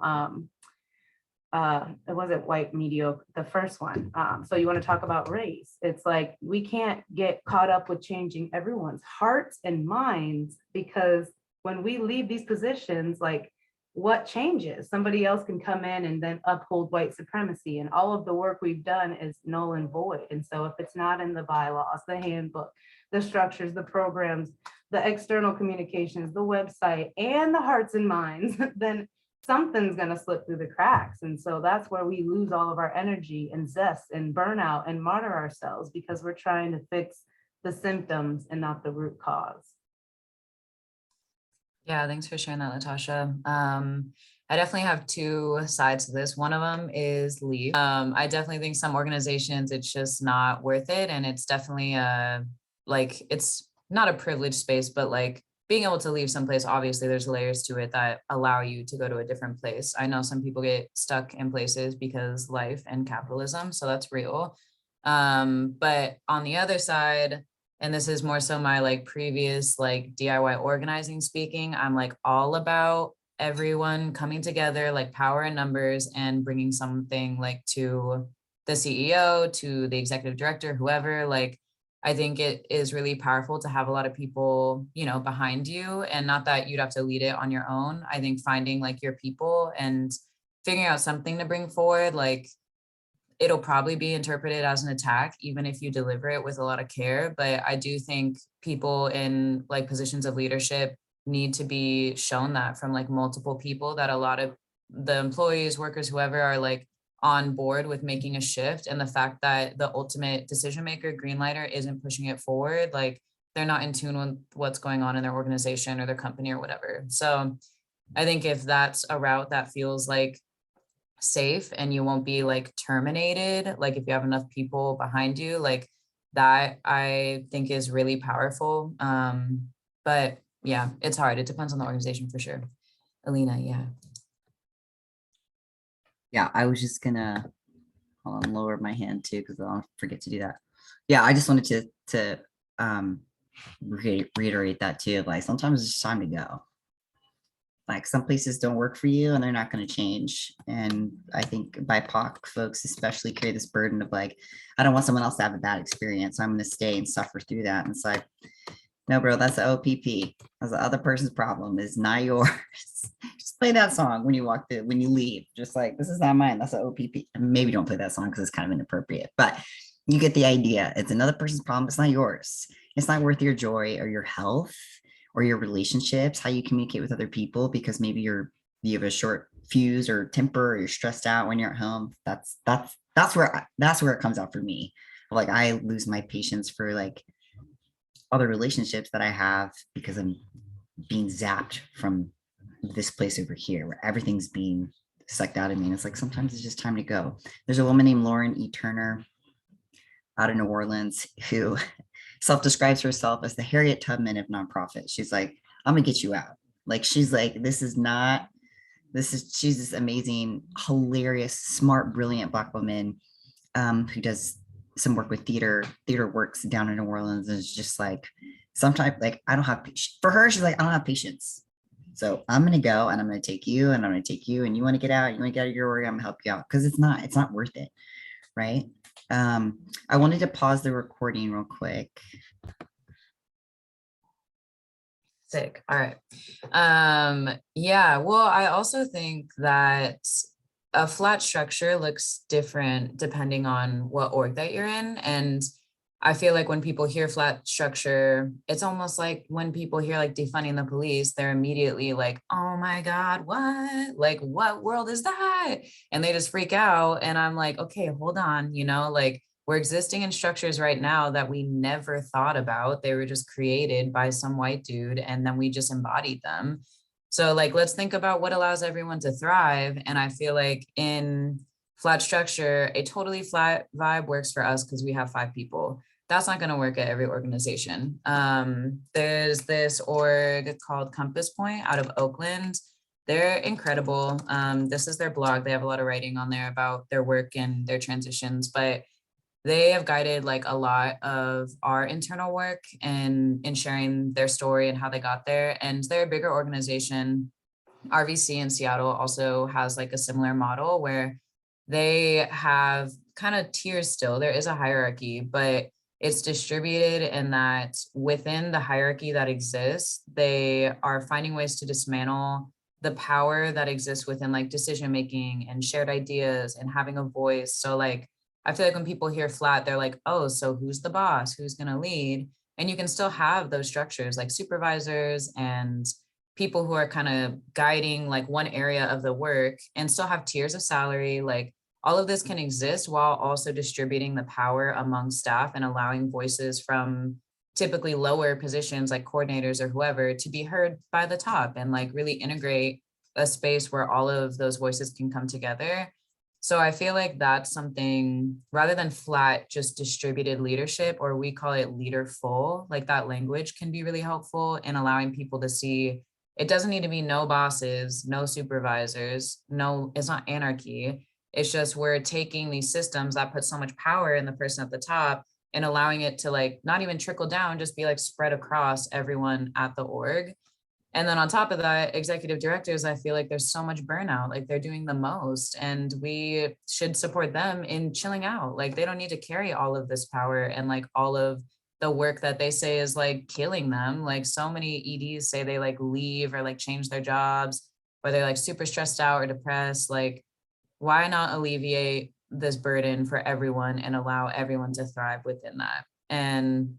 it wasn't White Mediocre, the first one. So you want to talk about race? It's like, we can't get caught up with changing everyone's hearts and minds, because when we leave these positions, like, what changes? Somebody else can come in and then uphold white supremacy, and all of the work we've done is null and void. And so if it's not in the bylaws, the handbook, the structures, the programs, the external communications, the website, and the hearts and minds, then something's going to slip through the cracks. And so that's where we lose all of our energy and zest and burnout and martyr ourselves, because we're trying to fix the symptoms and not the root cause. Yeah, thanks for sharing that, LaTashia. I definitely have two sides to this. One of them is leave. I definitely think some organizations, it's just not worth it. And it's definitely like, it's not a privileged space, but like being able to leave someplace, obviously there's layers to it that allow you to go to a different place. I know some people get stuck in places because life and capitalism, so that's real. But on the other side, and this is more so my like previous like DIY organizing speaking, I'm like all about everyone coming together, like power in numbers, and bringing something like to the CEO to the executive director, whoever, like, I think it is really powerful to have a lot of people, you know, behind you, and not that you'd have to lead it on your own. I think finding like your people and figuring out something to bring forward, like, it'll probably be interpreted as an attack, even if you deliver it with a lot of care. But I do think people in like positions of leadership need to be shown that from like multiple people, that a lot of the employees, workers, whoever, are like on board with making a shift. And the fact that the ultimate decision maker, greenlighter, isn't pushing it forward, like they're not in tune with what's going on in their organization or their company or whatever. So I think if that's a route that feels like safe and you won't be like terminated, like if you have enough people behind you, like that, I think is really powerful. But yeah, it's hard. It depends on the organization for sure. Alina, yeah. Yeah, I was just gonna hold on, lower my hand too, because I'll forget to do that. Yeah, I just wanted to reiterate that too. Like sometimes it's time to go. Like some places don't work for you and they're not going to change. And I think BIPOC folks especially carry this burden of like, I don't want someone else to have a bad experience, so I'm going to stay and suffer through that. And it's like, no, bro, that's the OPP. That's the other person's problem. It's not yours. Just play that song when you walk through, when you leave. Just like, this is not mine. That's the OPP. And maybe don't play that song because it's kind of inappropriate, but you get the idea. It's another person's problem. It's not yours. It's not worth your joy or your health or your relationships, how you communicate with other people, because maybe you have a short fuse or temper, or you're stressed out when you're at home. That's where it comes out for me. Like I lose my patience for like other relationships that I have because I'm being zapped from this place over here where everything's being sucked out of me. And it's like, sometimes it's just time to go. There's a woman named Lauren E. Turner out of New Orleans who self-describes herself as the Harriet Tubman of nonprofit. She's like, I'm gonna get you out. Like, she's like, she's this amazing, hilarious, smart, brilliant Black woman who does some work with theater works down in New Orleans. And it's just like, sometimes like, I don't have, for her, she's like, I don't have patience. So I'm going to go and I'm going to take you and I'm going to take you, and you want to get out, you want to get out of your work, I'm going to help you out. Cause it's not worth it. Right. I wanted to pause the recording real quick. Sick. All right. Yeah, well, I also think that a flat structure looks different depending on what org that you're in. And I feel like when people hear flat structure, it's almost like when people hear like defunding the police, they're immediately like, oh my God, what? Like, what world is that? And they just freak out. And I'm like, okay, hold on, you know, like we're existing in structures right now that we never thought about. They were just created by some white dude, and then we just embodied them. So like, let's think about what allows everyone to thrive. And I feel like in flat structure, a totally flat vibe works for us because we have 5 people. That's not going to work at every organization. There's this org called Compass Point out of Oakland. They're incredible. This is their blog. They have a lot of writing on there about their work and their transitions, but they have guided like a lot of our internal work and in sharing their story and how they got there. And they're a bigger organization. RVC in Seattle also has like a similar model where they have kind of tiers still. There is a hierarchy, but it's distributed in that within the hierarchy that exists, they are finding ways to dismantle the power that exists within like decision-making and shared ideas and having a voice. So like, I feel like when people hear flat, they're like, oh, so who's the boss? Who's going to lead? And you can still have those structures like supervisors and people who are kind of guiding like one area of the work, and still have tiers of salary. Like all of this can exist while also distributing the power among staff and allowing voices from typically lower positions like coordinators or whoever to be heard by the top, and like really integrate a space where all of those voices can come together. So I feel like that's something, rather than flat, just distributed leadership, or we call it leaderful, like that language can be really helpful in allowing people to see it doesn't need to be no bosses, no supervisors, no, it's not anarchy. It's just we're taking these systems that put so much power in the person at the top and allowing it to like not even trickle down, just be like spread across everyone at the org. And then on top of that, executive directors, I feel like there's so much burnout, like they're doing the most, and we should support them in chilling out. Like they don't need to carry all of this power and like all of the work that they say is like killing them. Like so many EDs say they like leave or like change their jobs, or they're like super stressed out or depressed. Like, why not alleviate this burden for everyone and allow everyone to thrive within that? And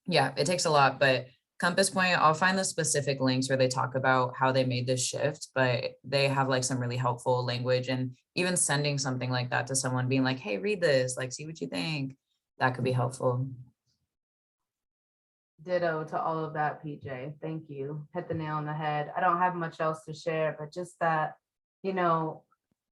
yeah, it takes a lot, but Compass Point, I'll find the specific links where they talk about how they made this shift, but they have like some really helpful language, and even sending something like that to someone being like, hey, read this, like, see what you think. That could be helpful. Ditto to all of that, PJ. Thank you. Hit the nail on the head. I don't have much else to share, but just that, you know,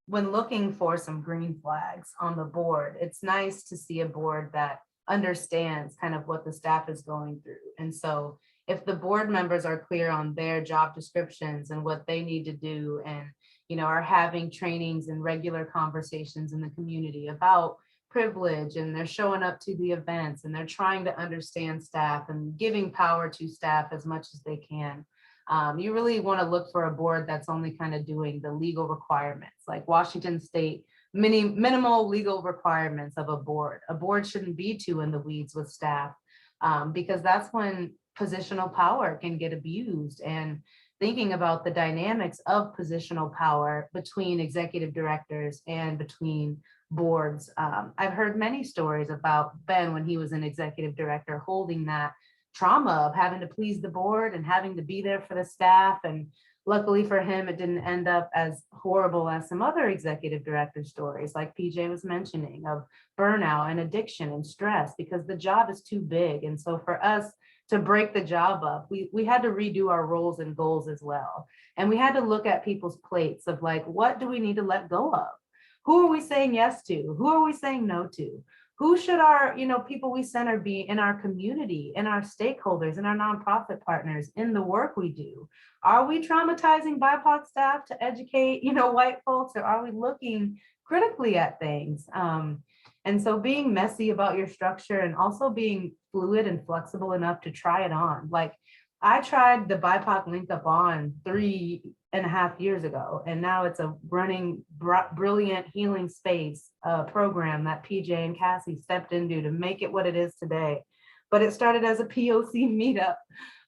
when looking for some green flags on the board, it's nice to see a board that understands kind of what the staff is going through. And so if the board members are clear on their job descriptions and what they need to do, and, you know, are having trainings and regular conversations in the community about privilege, and they're showing up to the events, and they're trying to understand staff and giving power to staff as much as they can. You really want to look for a board that's only kind of doing the legal requirements, like Washington State minimal legal requirements of a board. A board shouldn't be too in the weeds with staff, because that's when positional power can get abused. And thinking about the dynamics of positional power between executive directors and between boards. I've heard many stories about Ben when he was an executive director, holding that trauma of having to please the board and having to be there for the staff. And luckily for him, it didn't end up as horrible as some other executive director stories, like PJ was mentioning, of burnout and addiction and stress, because the job is too big. And so for us to break the job up, we had to redo our roles and goals as well. And we had to look at people's plates of like, what do we need to let go of? Who are we saying yes to? Who are we saying no to? Who should our, you know, people we center be in our community, in our stakeholders, in our nonprofit partners, in the work we do? Are we traumatizing BIPOC staff to educate, you know, white folks, or are we looking critically at things? And so being messy about your structure, and also being fluid and flexible enough to try it on. Like I tried the BIPOC Link Up On 3.5 years ago, and now it's a running brilliant healing space program that PJ and Cassie stepped into to make it what it is today. But it started as a POC meetup,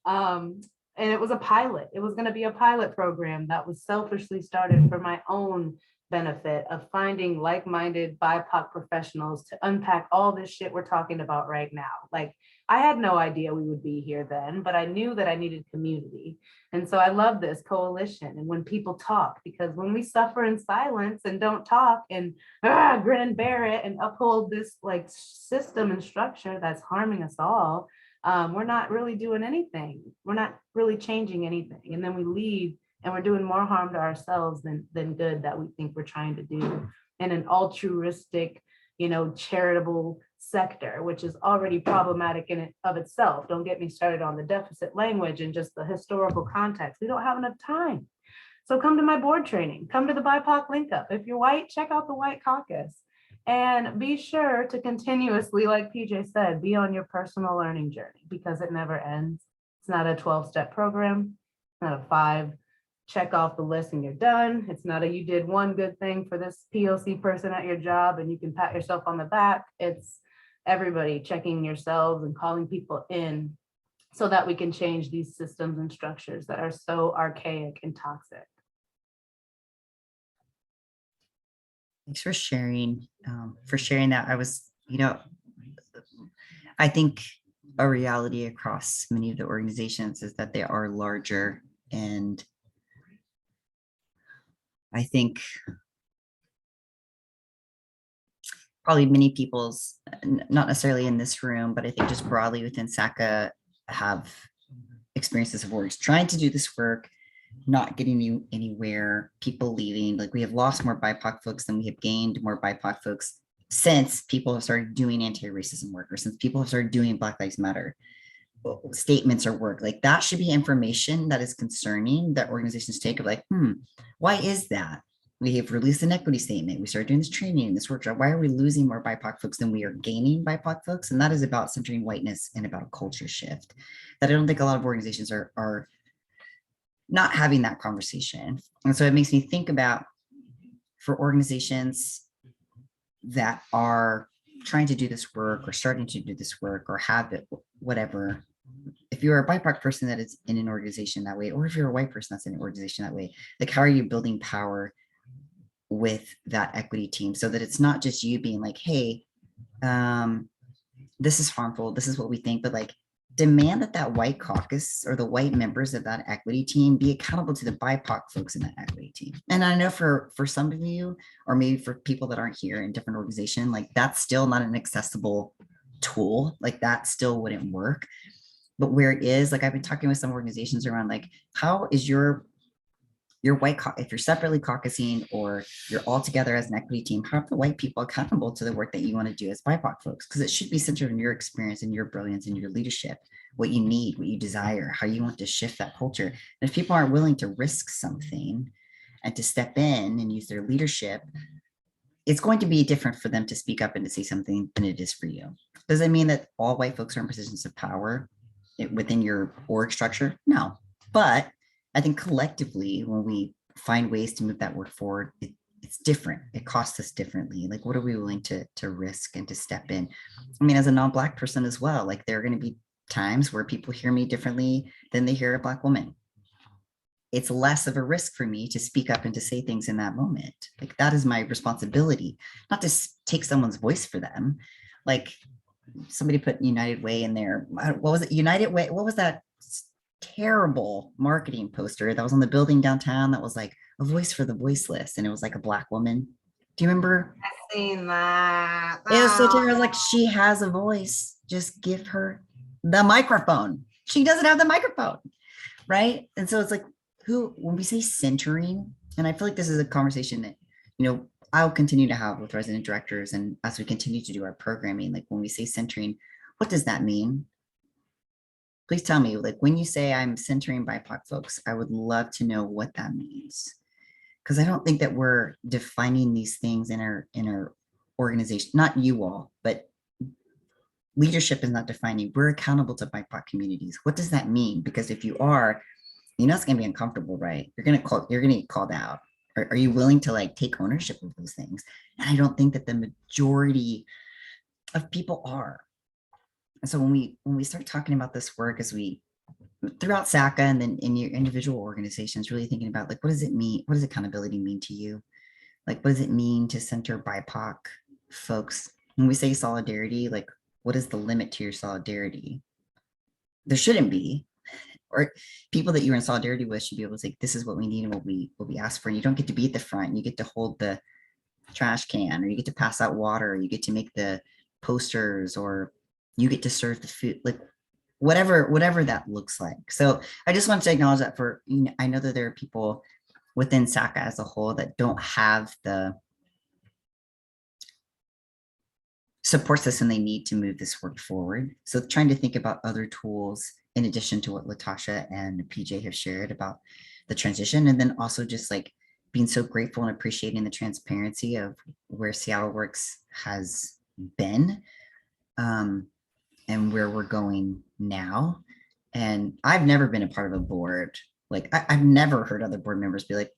and it was a pilot. It was going to be a pilot program that was selfishly started for my own benefit of finding like-minded BIPOC professionals to unpack all this shit we're talking about right now. Like, I had no idea we would be here then, but I knew that I needed community. And so I love this coalition. And when people talk, because when we suffer in silence and don't talk and grin and bear it and uphold this like system and structure that's harming us all, we're not really doing anything. We're not really changing anything. And then we leave and we're doing more harm to ourselves than good that we think we're trying to do in an altruistic, you know, charitable sector, which is already problematic in and of itself. Don't get me started on the deficit language and just the historical context. We don't have enough time. So come to my board training, come to the BIPOC Link Up. If you're white, check out the White Caucus. And be sure to continuously, like PJ said, be on your personal learning journey, because it never ends. It's not a 12-step program, it's not a 5 check off the list and you're done. It's not a you did one good thing for this POC person at your job and you can pat yourself on the back. It's everybody checking yourselves and calling people in so that we can change these systems and structures that are so archaic and toxic. Thanks for sharing that. I was, you know, I think a reality across many of the organizations is that they are larger, and I think probably many people's, not necessarily in this room, but I think just broadly within SACA, have experiences of works trying to do this work, not getting you anywhere, people leaving. Like, we have lost more BIPOC folks than we have gained more BIPOC folks since people have started doing anti-racism work, or since people have started doing Black Lives Matter statements or work. Like, that should be information that is concerning that organizations take of like, why is that? We have released an equity statement. We started doing this training, this workshop. Why are we losing more BIPOC folks than we are gaining BIPOC folks? And that is about centering whiteness and about a culture shift that I don't think a lot of organizations are not having that conversation. And so it makes me think about, for organizations that are trying to do this work or starting to do this work or have it, whatever, if you're a BIPOC person that is in an organization that way, or if you're a white person that's in an organization that way, like how are you building power with that equity team so that it's not just you being like, hey, this is harmful, this is what we think, but like demand that that white caucus or the white members of that equity team be accountable to the BIPOC folks in that equity team. And I know for some of you, or maybe for people that aren't here in different organization, like that's still not an accessible tool, like that still wouldn't work. But where it is, like I've been talking with some organizations around like, how is your white, if you're separately caucusing or you're all together as an equity team, how are the white people accountable to the work that you want to do as BIPOC folks? Because it should be centered in your experience and your brilliance and your leadership, what you need, what you desire, how you want to shift that culture. And if people aren't willing to risk something and to step in and use their leadership, it's going to be different for them to speak up and to say something than it is for you. Does that mean that all white folks are in positions of power within your org structure? No, but I think collectively, when we find ways to move that work forward, it's different. It costs us differently. Like, what are we willing to risk and to step in? I mean, as a non-Black person as well, like there are going to be times where people hear me differently than they hear a Black woman. It's less of a risk for me to speak up and to say things in that moment. Like that is my responsibility, not to take someone's voice for them. Like somebody put United Way in there. What was it? United Way. What was that terrible marketing poster that was on the building downtown that was like a voice for the voiceless, and it was like a Black woman? Do you remember? I've seen that. It was so terrible. I was like, she has a voice, just give her the microphone. She doesn't have the microphone, right? And so it's like, when we say centering, and I feel like this is a conversation that, I'll continue to have with resident directors, and as we continue to do our programming, like when we say centering, what does that mean? Please tell me, like when you say I'm centering BIPOC folks, I would love to know what that means. Because I don't think that we're defining these things in our organization, not you all, but leadership is not defining. We're accountable to BIPOC communities. What does that mean? Because if you are, it's going to be uncomfortable, right? You're going to get called out. Are you willing to like take ownership of those things? And I don't think that the majority of people are. And so when we start talking about this work, as we throughout SACA and then in your individual organizations, really thinking about like, what does it mean? What does accountability mean to you? Like, what does it mean to center BIPOC folks? When we say solidarity, like, what is the limit to your solidarity? There shouldn't be. Or people that you're in solidarity with should be able to say, this is what we need and what we ask for. And you don't get to be at the front. You get to hold the trash can, or you get to pass out water, or you get to make the posters, or you get to serve the food, like whatever that looks like. So I just want to acknowledge that I know that there are people within SACA as a whole that don't have the support system they need to move this work forward. So trying to think about other tools in addition to what LaTashia and PJ have shared about the transition, and then also just like being so grateful and appreciating the transparency of where Seattle Works has been and where we're going now. And I've never been a part of a board. Like I've never heard other board members be like,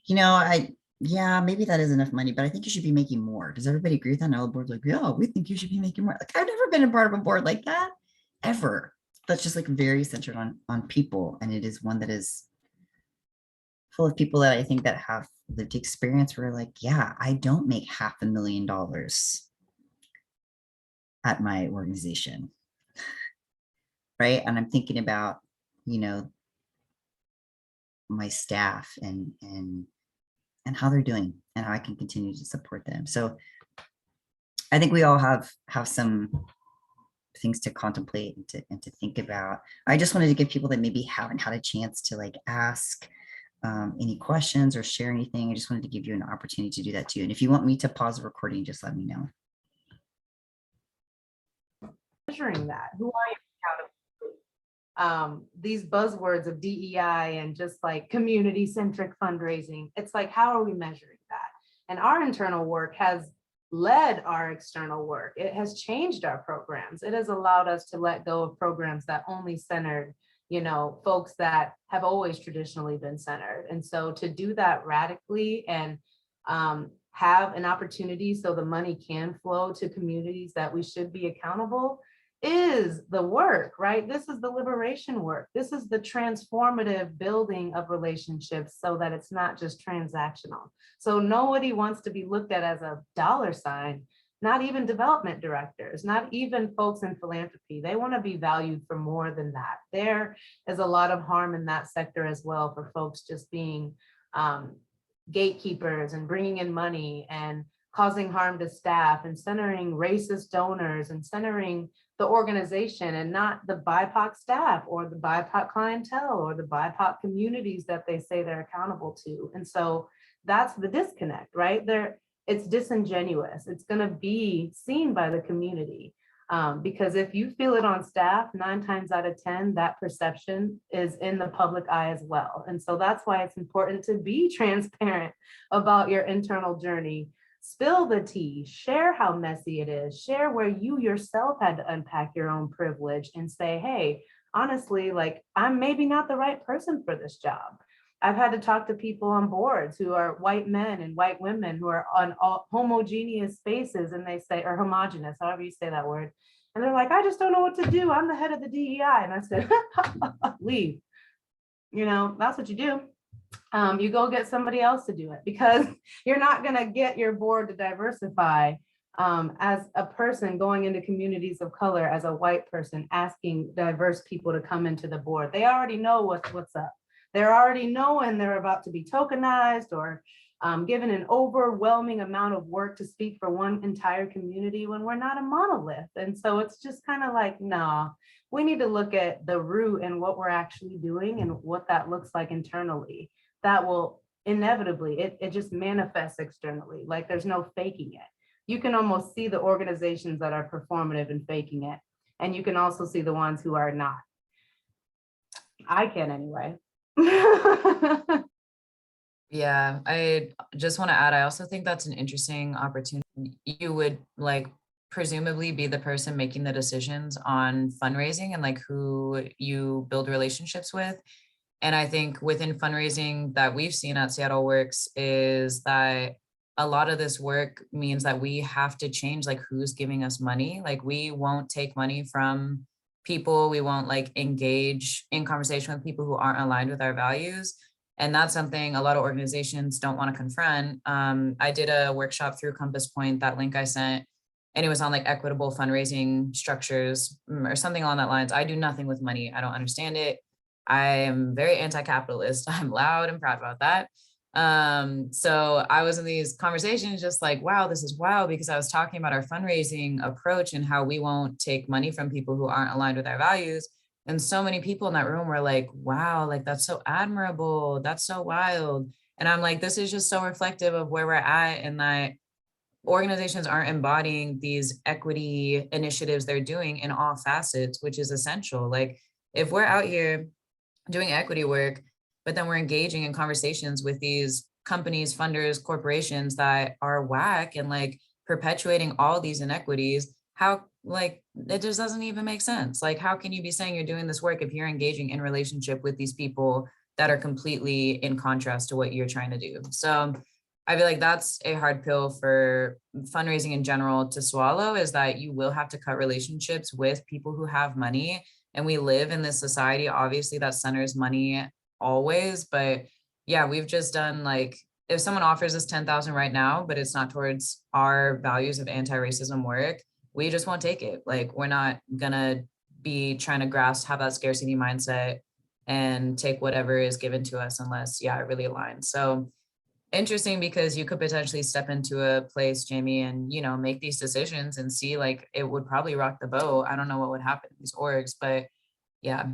yeah, maybe that is enough money, but I think you should be making more. Does everybody agree with that? And all the board's like, yeah, we think you should be making more. Like I've never been a part of a board like that ever. That's just like very centered on people. And it is one that is full of people that I think that have lived experience where like, yeah, I don't make $500,000 at my organization. Right. And I'm thinking about, my staff and how they're doing and how I can continue to support them. So I think we all have some things to contemplate and to think about. I just wanted to give people that maybe haven't had a chance to like ask any questions or share anything. I just wanted to give you an opportunity to do that too. And if you want me to pause the recording, just let me know. Measuring that, who are you accountable to? These buzzwords of DEI and just like community-centric fundraising, it's like, how are we measuring that? And our internal work has led our external work. It has changed our programs. It has allowed us to let go of programs that only centered you know, folks that have always traditionally been centered. And so to do that radically and have an opportunity so the money can flow to communities that we should be accountable is the work, right? This is the liberation work. This is the transformative building of relationships so that it's not just transactional. So nobody wants to be looked at as a dollar sign, not even development directors, not even folks in philanthropy. They want to be valued for more than that. There is a lot of harm in that sector as well for folks just being gatekeepers and bringing in money and causing harm to staff and centering racist donors and centering the organization and not the BIPOC staff or the BIPOC clientele or the BIPOC communities that they say they're accountable to. And so that's the disconnect, right? It's disingenuous. It's going to be seen by the community. Because if you feel it on staff, 9 times out of 10, that perception is in the public eye as well. And so that's why it's important to be transparent about your internal journey. Spill the tea, share how messy it is, share where you yourself had to unpack your own privilege and say, hey, honestly, like I'm maybe not the right person for this job. I've had to talk to people on boards who are white men and white women who are on all homogeneous spaces, and they say, or homogenous, however you say that word. And they're like, I just don't know what to do. I'm the head of the DEI. And I said, leave. You know, that's what you do. You go get somebody else to do it because you're not going to get your board to diversify as a person going into communities of color, as a white person asking diverse people to come into the board. They already know what's up. They're already knowing they're about to be tokenized or given an overwhelming amount of work to speak for one entire community when we're not a monolith. And so it's just kind of like, nah, we need to look at the root and what we're actually doing and what that looks like internally. That will inevitably, it just manifests externally. Like there's no faking it. You can almost see the organizations that are performative and faking it. And you can also see the ones who are not. I can anyway. Yeah, I just want to add, I also think that's an interesting opportunity. You would like presumably be the person making the decisions on fundraising and like who you build relationships with. And I think within fundraising that we've seen at Seattle Works is that a lot of this work means that we have to change like who's giving us money. Like we won't take money from people. We won't like engage in conversation with people who aren't aligned with our values. And that's something a lot of organizations don't want to confront. I did a workshop through Compass Point, that link I sent, and it was on like equitable fundraising structures or something along that lines. I do nothing with money. I don't understand it. I am very anti-capitalist. I'm loud and proud about that. So I was in these conversations just like, wow, this is wild, because I was talking about our fundraising approach and how we won't take money from people who aren't aligned with our values. And so many people in that room were like, wow, like that's so admirable. That's so wild. And I'm like, this is just so reflective of where we're at, and that organizations aren't embodying these equity initiatives they're doing in all facets, which is essential. Like if we're out here doing equity work, but then we're engaging in conversations with these companies, funders, corporations that are whack and like perpetuating all these inequities, how like it just doesn't even make sense. Like how can you be saying you're doing this work if you're engaging in relationship with these people that are completely in contrast to what you're trying to do? So I feel like that's a hard pill for fundraising in general to swallow, is that you will have to cut relationships with people who have money. And we live in this society, obviously, that centers money always. But yeah, we've just done like, if someone offers us 10,000 right now, but it's not towards our values of anti-racism work, we just won't take it. Like we're not gonna be trying to have that scarcity mindset and take whatever is given to us unless, yeah, it really aligns. So interesting, because you could potentially step into a place, Jamie, and, you know, make these decisions and see like it would probably rock the boat. I don't know what would happen in these orgs, but yeah.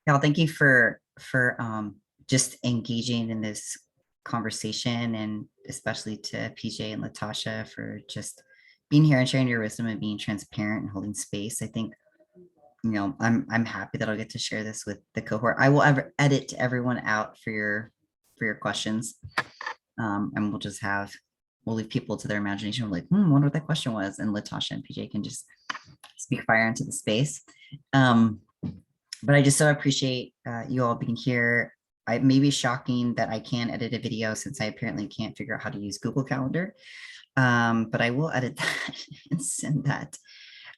Cal, thank you for just engaging in this conversation, and especially to PJ and LaTashia for just being here and sharing your wisdom and being transparent and holding space. I think, you know, I'm happy that I'll get to share this with the cohort. I will edit everyone out for your questions, and we'll just have we'll leave people to their imagination. We're like, wonder what that question was. And LaTashia and PJ can just speak fire into the space. But I just so appreciate you all being here. It may be shocking that I can't edit a video since I apparently can't figure out how to use Google Calendar. But I will edit that and send that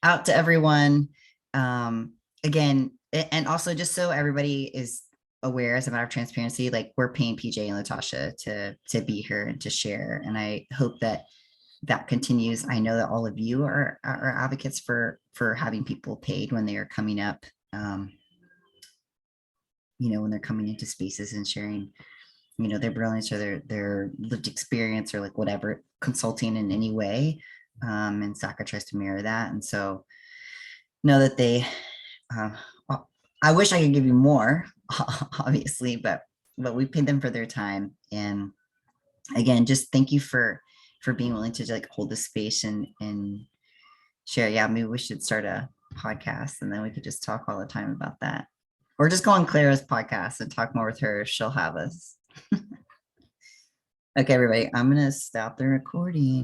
out to everyone. Again, and also just so everybody is aware, as a matter of transparency, like we're paying PJ and LaTashia to be here and to share. And I hope that that continues. I know that all of you are advocates for having people paid when they are coming up, when they're coming into spaces and sharing, their brilliance or their lived experience or like whatever, consulting in any way. And SACA tries to mirror that. And so know that they, I wish I could give you more, obviously, but we paid them for their time. And again, just thank you for being willing to like hold this space and share. Yeah, maybe we should start a podcast and then we could just talk all the time about that. Or just go on Clara's podcast and talk more with her. She'll have us. Okay, everybody, I'm going to stop the recording.